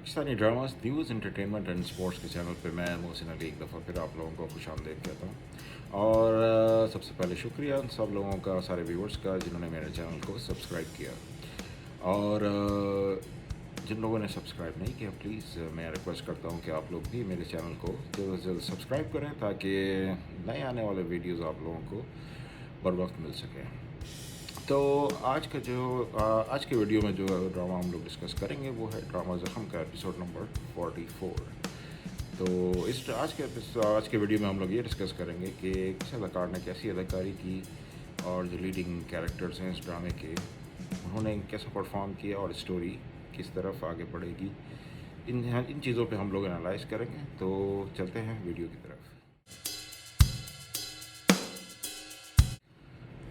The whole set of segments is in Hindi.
Pakistani dramas news entertainment and sports के चैनल पे मैं मोहसिन अली एक दफ़ा फिर आप लोगों को खुशामदीद कहता हूँ। और सबसे पहले शुक्रिया उन सब लोगों का, सारे व्यूअर्स का, जिन्होंने मेरे चैनल को सब्सक्राइब किया। और जिन लोगों ने सब्सक्राइब नहीं किया, प्लीज़ मैं रिक्वेस्ट करता हूँ कि आप लोग भी मेरे चैनल को जल्द से जल्द सब्सक्राइब करें ताकि नए आने वाले वीडियोज़ आप लोगों को बर वक्त मिल सकें। तो आज के वीडियो में जो ड्रामा हम लोग डिस्कस करेंगे वो है ड्रामा ज़ख़म का एपिसोड नंबर 44। तो आज के वीडियो में हम लोग ये डिस्कस करेंगे कि किस अदाकार ने कैसी अदाकारी की और जो लीडिंग कैरेक्टर्स हैं इस ड्रामे के, उन्होंने कैसा परफॉर्म किया और स्टोरी किस तरफ आगे बढ़ेगी। इन चीज़ों पे हम लोग एनालाइज करेंगे। तो चलते हैं वीडियो की तरफ।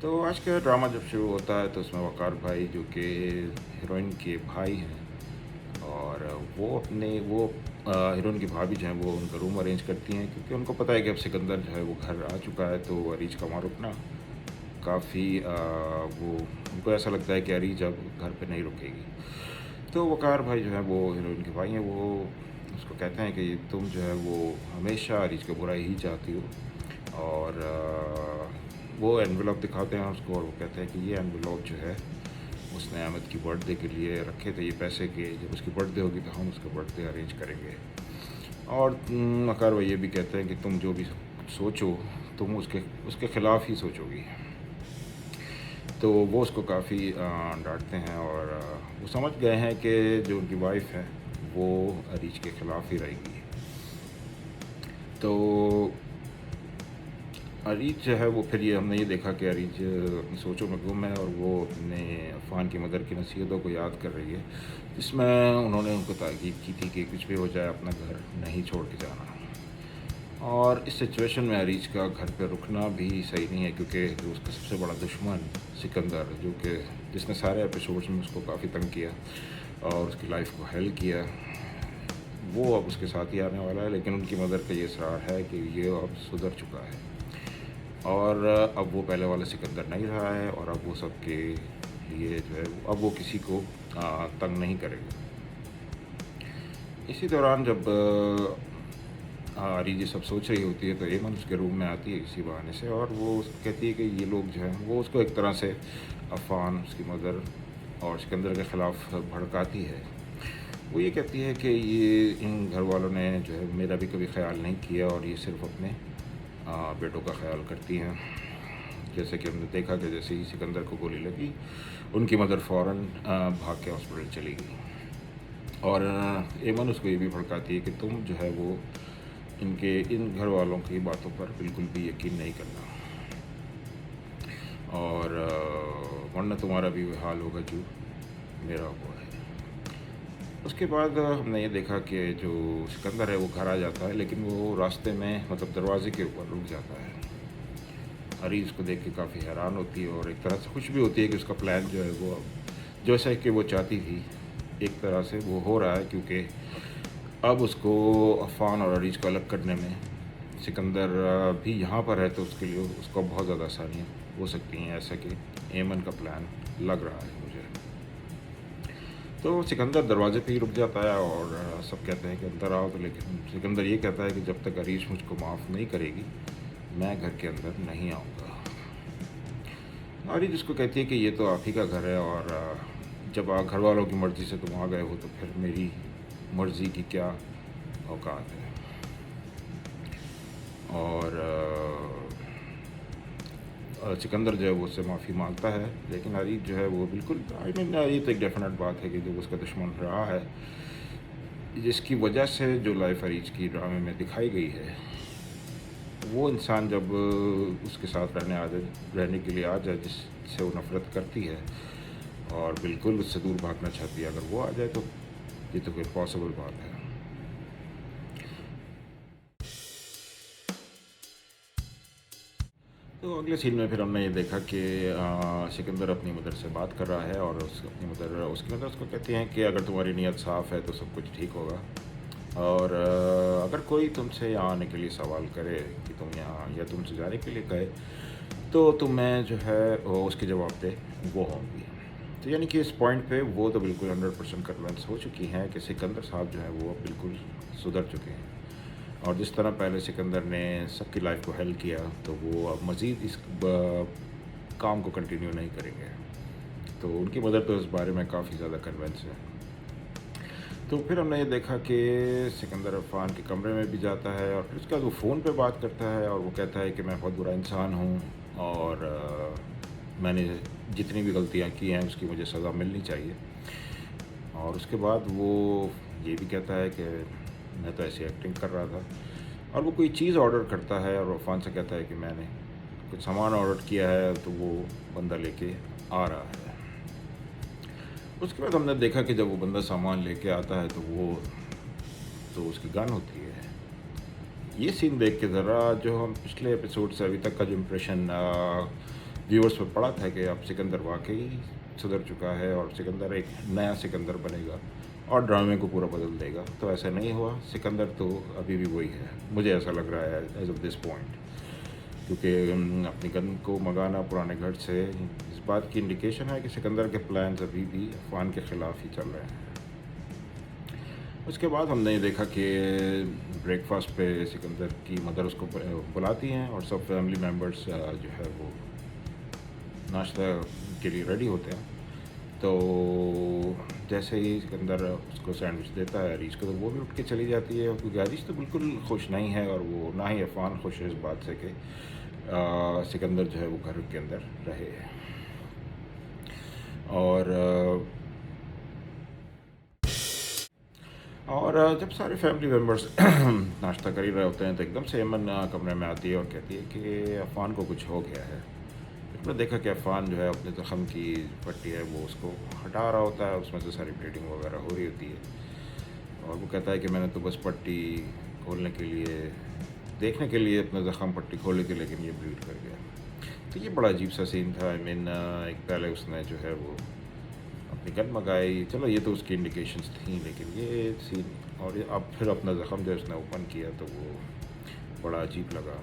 तो आज का ड्रामा जब शुरू होता है तो उसमें वक़ार भाई जो कि हीरोइन के भाई हैं, और वो हीरोइन की भाभी जो है वो उनका रूम अरेंज करती हैं, क्योंकि उनको पता है कि अब सिकंदर जो है वो घर आ चुका है। तो अरीज का वहाँ रुकना काफ़ी वो उनको ऐसा लगता है कि अरीज अब घर पे नहीं रुकेगी। तो वक़ार भाई जो है वो हीरोइन के भाई हैं, वो उसको कहते हैं कि तुम जो है वो हमेशा अरीज का बुराई ही चाहती हो। और वो एनवेलप दिखाते हैं उसको और वो कहते हैं कि ये एनवेलप जो है उसने अहमद की बर्थडे के लिए रखे थे, ये पैसे के, जब उसकी बर्थडे होगी तो हम उसका बर्थडे अरेंज करेंगे। और वक़ार भाई ये भी कहते हैं कि तुम जो भी सोचो तुम उसके ख़िलाफ़ ही सोचोगी। तो वो उसको काफ़ी डांटते हैं और वो समझ गए हैं कि जो उनकी वाइफ है वो अरीज के ख़िलाफ़ ही रहेगी। तो अरीज जो है वो फिर हमने ये देखा कि अरीज अपनी सोचों में गुम है और वो अपने अफ़ान की मदर की नसीहतों को याद कर रही है, जिसमें उन्होंने उनको ताकीद की थी कि कुछ भी हो जाए अपना घर नहीं छोड़ के जाना। और इस सिचुएशन में अरीज का घर पे रुकना भी सही नहीं है, क्योंकि जो उसका सबसे बड़ा दुश्मन सिकंदर, जो कि जिसने सारे एपिसोड्स में उसको काफ़ी तंग किया और उसकी लाइफ को हेल किया, वो अब उसके साथ ही आने वाला है। लेकिन उनकी मदर का ये इसरार है कि ये अब सुधर चुका है और अब वो पहले वाला सिकंदर नहीं रहा है, और अब वो सबके लिए जो है अब वो किसी को तंग नहीं करेगा। इसी दौरान जब आरी ये सब सोच रही होती है तो एमन उसके रूम में आती है किसी बहाने से, और वो कहती है कि ये लोग जो हैं वो उसको एक तरह से अफ़ान, उसकी मदर और सिकंदर के ख़िलाफ़ भड़काती है। वो ये कहती है कि ये इन घर वालों ने जो है मेरा भी कभी ख्याल नहीं किया और ये सिर्फ़ अपने बेटों का ख्याल करती हैं। जैसे कि हमने देखा कि जैसे ही सिकंदर को गोली लगी, उनकी मदर फ़ौरन भाग के हॉस्पिटल चली गई। और एमन उसको ये भी भड़काती है कि तुम जो है वो इन घर वालों की बातों पर बिल्कुल भी यकीन नहीं करना, और वरना तुम्हारा भी वह हाल होगा जो मेरा हुआ है। उसके बाद हमने ये देखा कि जो सिकंदर है वो घर आ जाता है, लेकिन वो रास्ते में मतलब दरवाजे के ऊपर रुक जाता है। अरीज को देख के काफ़ी हैरान होती है और एक तरह से खुश भी होती है कि उसका प्लान जो है वो अब जैसा कि वो चाहती थी एक तरह से वो हो रहा है, क्योंकि अब उसको अफ़ान और अरीज को अलग करने में सिकंदर भी यहाँ पर है, तो उसके लिए उसको बहुत ज़्यादा आसानियाँ हो सकती हैं, ऐसा कि एमन का प्लान लग रहा है मुझे। तो सिकंदर दरवाजे पे ही रुक जाता है और सब कहते हैं कि अंदर आओ, तो लेकिन सिकंदर ये कहता है कि जब तक अरीज मुझको माफ़ नहीं करेगी मैं घर के अंदर नहीं आऊँगा। अरीज उसको कहती है कि ये तो आप ही का घर है, और जब आप घर वालों की मर्ज़ी से तुम आ गए हो तो फिर मेरी मर्ज़ी की क्या औकात है। और सिकंदर जो है वो उससे माफ़ी मांगता है, लेकिन अरीज जो है वो बिल्कुल ये तो एक डेफिनेट बात है कि जो उसका दुश्मन रहा है, जिसकी वजह से जो लाइफ अरीज की ड्रामे में दिखाई गई है, वो इंसान जब उसके साथ रहने के लिए आ जाए जिससे वो नफ़रत करती है और बिल्कुल उससे दूर भागना चाहती है, अगर वो आ जाए तो ये तो कोई पॉसिबल बात है। तो अगले सीन में फिर हमने ये देखा कि सिकंदर अपनी मदर से बात कर रहा है और उसकी मदर उसको कहती हैं कि अगर तुम्हारी नीयत साफ़ है तो सब कुछ ठीक होगा, और अगर कोई तुमसे यहाँ आने के लिए सवाल करे कि तुम यहाँ, या तुमसे जाने के लिए कहे, तो तुम्हें जो है वो उसके जवाब पे वो होंगी। तो यानी कि इस पॉइंट पे वो तो बिल्कुल 100% कन्विंस हो चुकी हैं कि सिकंदर साहब जो हैं वो अब बिल्कुल सुधर चुके हैं। और जिस तरह पहले सिकंदर ने सबकी लाइफ को हेल्प किया, तो वो अब मज़ीद इस काम को कंटिन्यू नहीं करेंगे। तो उनकी मदर तो इस बारे में काफ़ी ज़्यादा कन्विंस है। तो फिर हमने ये देखा कि सिकंदर अफ़ान के कमरे में भी जाता है और फिर उसके बाद वो फ़ोन पे बात करता है और वो कहता है कि मैं बहुत बुरा इंसान हूँ और मैंने जितनी भी गलतियाँ की हैं उसकी मुझे सज़ा मिलनी चाहिए। और उसके बाद वो ये भी कहता है कि मैं तो ऐसी एक्टिंग कर रहा था। और वो कोई चीज़ ऑर्डर करता है और अफ़ान से कहता है कि मैंने कुछ सामान ऑर्डर किया है, तो वो बंदा लेके आ रहा है। उसके बाद हमने देखा कि जब वो बंदा सामान लेके आता है तो उसकी गन होती है। ये सीन देख के ज़रा जो हम पिछले एपिसोड से अभी तक का जो इम्प्रेशन व्यूअर्स पे पड़ा था कि अब सिकंदर वाक़ई सुधर चुका है और सिकंदर एक नया सिकंदर बनेगा और ड्रामे को पूरा बदल देगा, तो ऐसा नहीं हुआ। सिकंदर तो अभी भी वही है, मुझे ऐसा लग रहा है एज़ ऑफ़ दिस पॉइंट। क्योंकि अपनी गन को मंगाना पुराने घर से इस बात की इंडिकेशन है कि सिकंदर के प्लान्स अभी भी अफ़गान के ख़िलाफ़ ही चल रहे हैं। उसके बाद हमने ये देखा कि ब्रेकफास्ट पे सिकंदर की मदर उसको बुलाती हैं और सब फैमिली मेम्बर्स जो है वो नाश्ता के लिए रेडी होते हैं। तो जैसे ही सिकंदर उसको सैंडविच देता है अरीश को, तो वो भी उठ के चली जाती है, क्योंकि अरीश तो बिल्कुल खुश नहीं है और वो ना ही अफ़ान खुश है इस बात से कि सिकंदर जो है वो घर के अंदर रहे। और जब सारे फैमिली मेम्बर्स नाश्ता कर ही रहे होते हैं, तो एकदम से अमन कमरे में आती है और कहती है कि अफ़ान को कुछ हो गया है। फिर देखा कि अफ़ान जो है अपने ज़ख़म की पट्टी है वो उसको हटा रहा होता है, उसमें से सारी ब्लीडिंग वगैरह हो रही होती है। और वो कहता है कि मैंने तो बस पट्टी खोलने के लिए, देखने के लिए अपना ज़ख़म पट्टी खोली थी, लेकिन ये ब्लीड कर गया। तो ये बड़ा अजीब सा सीन था। आई मीन एक पहले उसने जो है वो अपनी गन मंगाई, चलो ये तो उसकी इंडिकेशंस थी, लेकिन ये सीन और अब फिर अपना ज़ख़म जो उसने ओपन किया तो वो बड़ा अजीब लगा।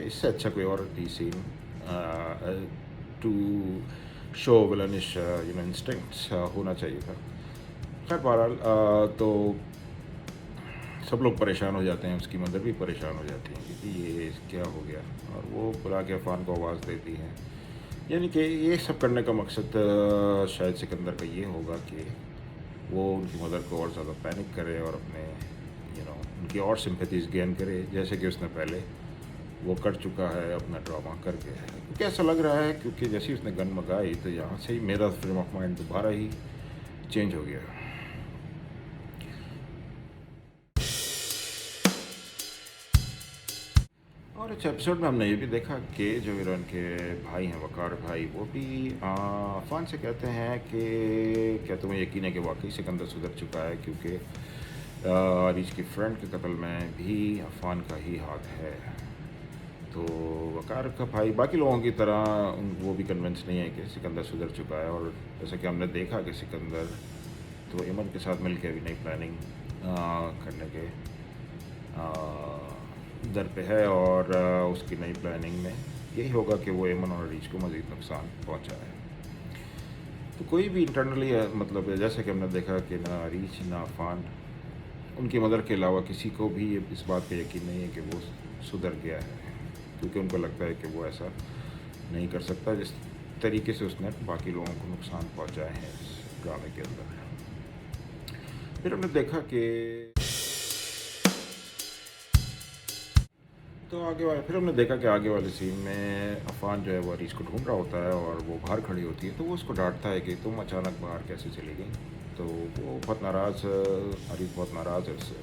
इससे अच्छा कोई और भी scene to show villainish instincts होना चाहिए था। खैर बहरहाल तो सब लोग परेशान हो जाते हैं, उसकी मदर भी परेशान हो जाती हैं कि ये क्या हो गया, और वो बुला के अफ़ान को आवाज़ देती हैं। यानी कि ये सब करने का मकसद शायद सिकंदर का ये होगा कि वो उनकी मदर को और ज़्यादा पैनिक करे और अपने उनकी और सिंपैथीज़ गेन करे, जैसे कि उसने पहले वो कर चुका है अपना ड्रामा करके। क्योंकि ऐसा लग रहा है, क्योंकि जैसे ही उसने गन मंगाई तो यहाँ से ही मेरा फ्रेम ऑफ माइंड दोबारा ही चेंज हो गया। और इस एपिसोड में हमने ये भी देखा कि जो हीरोइन के भाई हैं, वकार भाई, वो भी अफ़ान से कहते हैं कि क्या तुम्हें यकीन है कि वाकई सिकंदर सुधर चुका है, क्योंकि अरीश की फ्रेंड के कत्ल में भी अफ़ान का ही हाथ है। तो वकार का भाई बाकी लोगों की तरह वो भी कन्विंस नहीं है कि सिकंदर सुधर चुका है। और जैसा कि हमने देखा कि सिकंदर तो एमन के साथ मिलकर अभी नई प्लानिंग करने के दर पे है, और उसकी नई प्लानिंग में यही होगा कि वो एमन और अरीश को मज़ीद नुकसान पहुंचाए। तो कोई भी इंटरनली मतलब जैसे कि हमने देखा कि ना अरीश ना अफ़ान, उनकी मदर के अलावा किसी को भी इस बात का यकीन नहीं है कि वो सुधर गया है, क्योंकि उनको लगता है कि वो ऐसा नहीं कर सकता जिस तरीके से उसने बाकी लोगों को नुकसान पहुंचाए हैं इस ड्रामे के अंदर। फिर हमने देखा कि फिर हमने देखा कि आगे वाले सीन में अफ़ान जो है वो अरीश को ढूंढ रहा होता है और वो बाहर खड़ी होती है, तो वो उसको डांटता है कि तुम अचानक बाहर कैसे चली गई। तो वो बहुत नाराज़, अरीश बहुत नाराज़ है उससे,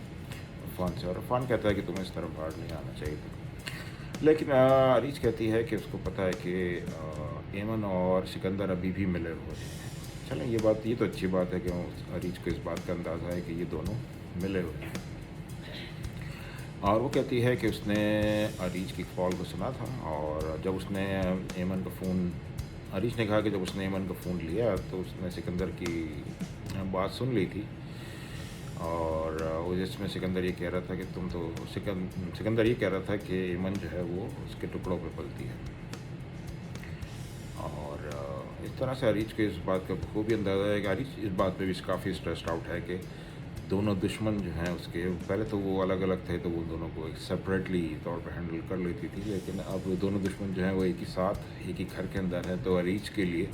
अफ़ान से, और अफ़ान कहता है कि तुम्हें इस तरह बाहर नहीं आना चाहिए था। लेकिन अरीश कहती है कि उसको पता है कि एमन और सिकंदर अभी भी मिले हुए हैं। चलें, ये तो अच्छी बात है कि अरीश को इस बात का अंदाज़ा है कि ये दोनों मिले हुए हैं। और वो कहती है कि उसने अरीश की कॉल को सुना था, और जब उसने एमन का फ़ोन, अरीश ने कहा कि जब उसने एमन का फ़ोन लिया तो उसने सिकंदर की बात सुन ली थी, और वो जिसमें सिकंदर ये कह रहा था कि तुम तो सिकंदर ये कह रहा था कि एमन जो है वो उसके टुकड़ों पे पलती है। और इस तरह से अरीज को इस बात का खूबी अंदाज़ा है कि अरीज इस बात पे भी काफ़ी स्ट्रेस्ड आउट है कि दोनों दुश्मन जो हैं उसके, पहले तो वो अलग अलग थे तो वो दोनों को एक सेपरेटली तौर पर हैंडल कर लेती थी, लेकिन अब दोनों दुश्मन जो हैं वो एक ही साथ एक ही घर के अंदर हैं। तो अरीज के लिए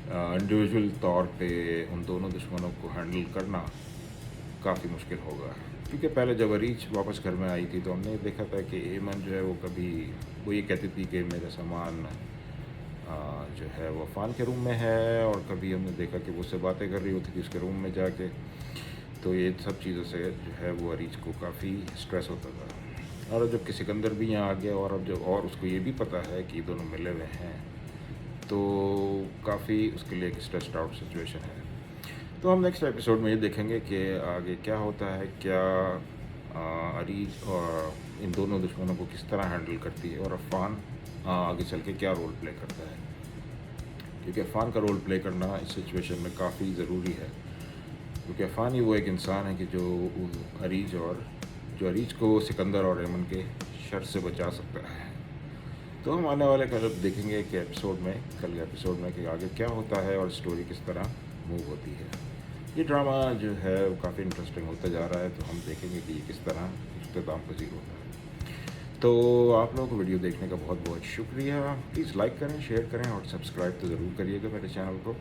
इंडिविजुअल तौर पे उन दोनों दुश्मनों को हैंडल करना काफ़ी मुश्किल होगा, क्योंकि पहले जब अरीज वापस घर में आई थी तो हमने देखा था कि एमन जो है वो ये कहती थी कि मेरा सामान जो है वो फ़ान के रूम में है, और कभी हमने देखा कि वो उससे बातें कर रही होती थी उसके रूम में जाके। तो ये सब चीज़ों से जो है वो अरीज को काफ़ी स्ट्रेस होता था। और जब कि सिकंदर भी यहाँ आ गया और अब जब और उसको ये भी पता है कि दोनों मिले हुए हैं, तो काफ़ी उसके लिए एक स्ट्रेस्ड आउट सिचुएशन है। तो हम नेक्स्ट एपिसोड में ये देखेंगे कि आगे क्या होता है, क्या अरीज और इन दोनों दुश्मनों को किस तरह हैंडल करती है, और अफ़ान आगे चल के क्या रोल प्ले करता है, क्योंकि अफ़ान का रोल प्ले करना इस सिचुएशन में काफ़ी ज़रूरी है, क्योंकि अफ़ान ही वो एक इंसान है कि जो अरीज को सिकंदर और एमन के शर से बचा सकता है। तो हम आने वाले कल देखेंगे कि कल के एपिसोड में कि आगे क्या होता है और स्टोरी किस तरह मूव होती है। ये ड्रामा जो है वो काफ़ी इंटरेस्टिंग होता जा रहा है, तो हम देखेंगे कि ये किस तरह इख्तिताम पज़ीर होता है। तो आप लोगों को वीडियो देखने का बहुत बहुत शुक्रिया। प्लीज़ लाइक करें, शेयर करें और सब्सक्राइब तो ज़रूर करिएगा मेरे चैनल को।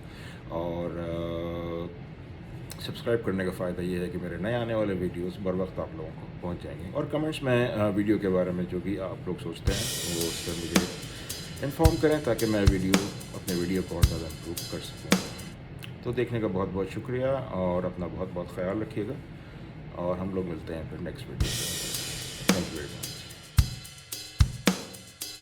और सब्सक्राइब करने का फ़ायदा ये है कि मेरे नए आने वाले वीडियोस बर वक्त आप लोगों को पहुंच जाएंगे। और कमेंट्स में वीडियो के बारे में जो भी आप लोग सोचते हैं वो उस पर मुझे इन्फॉर्म करें, ताकि मैं अपने वीडियो को और ज़्यादा इम्प्रूव कर सकूँ। तो देखने का बहुत बहुत शुक्रिया और अपना बहुत बहुत ख्याल रखिएगा, और हम लोग मिलते हैं फिर नेक्स्ट वीडियो में। Thank you very much.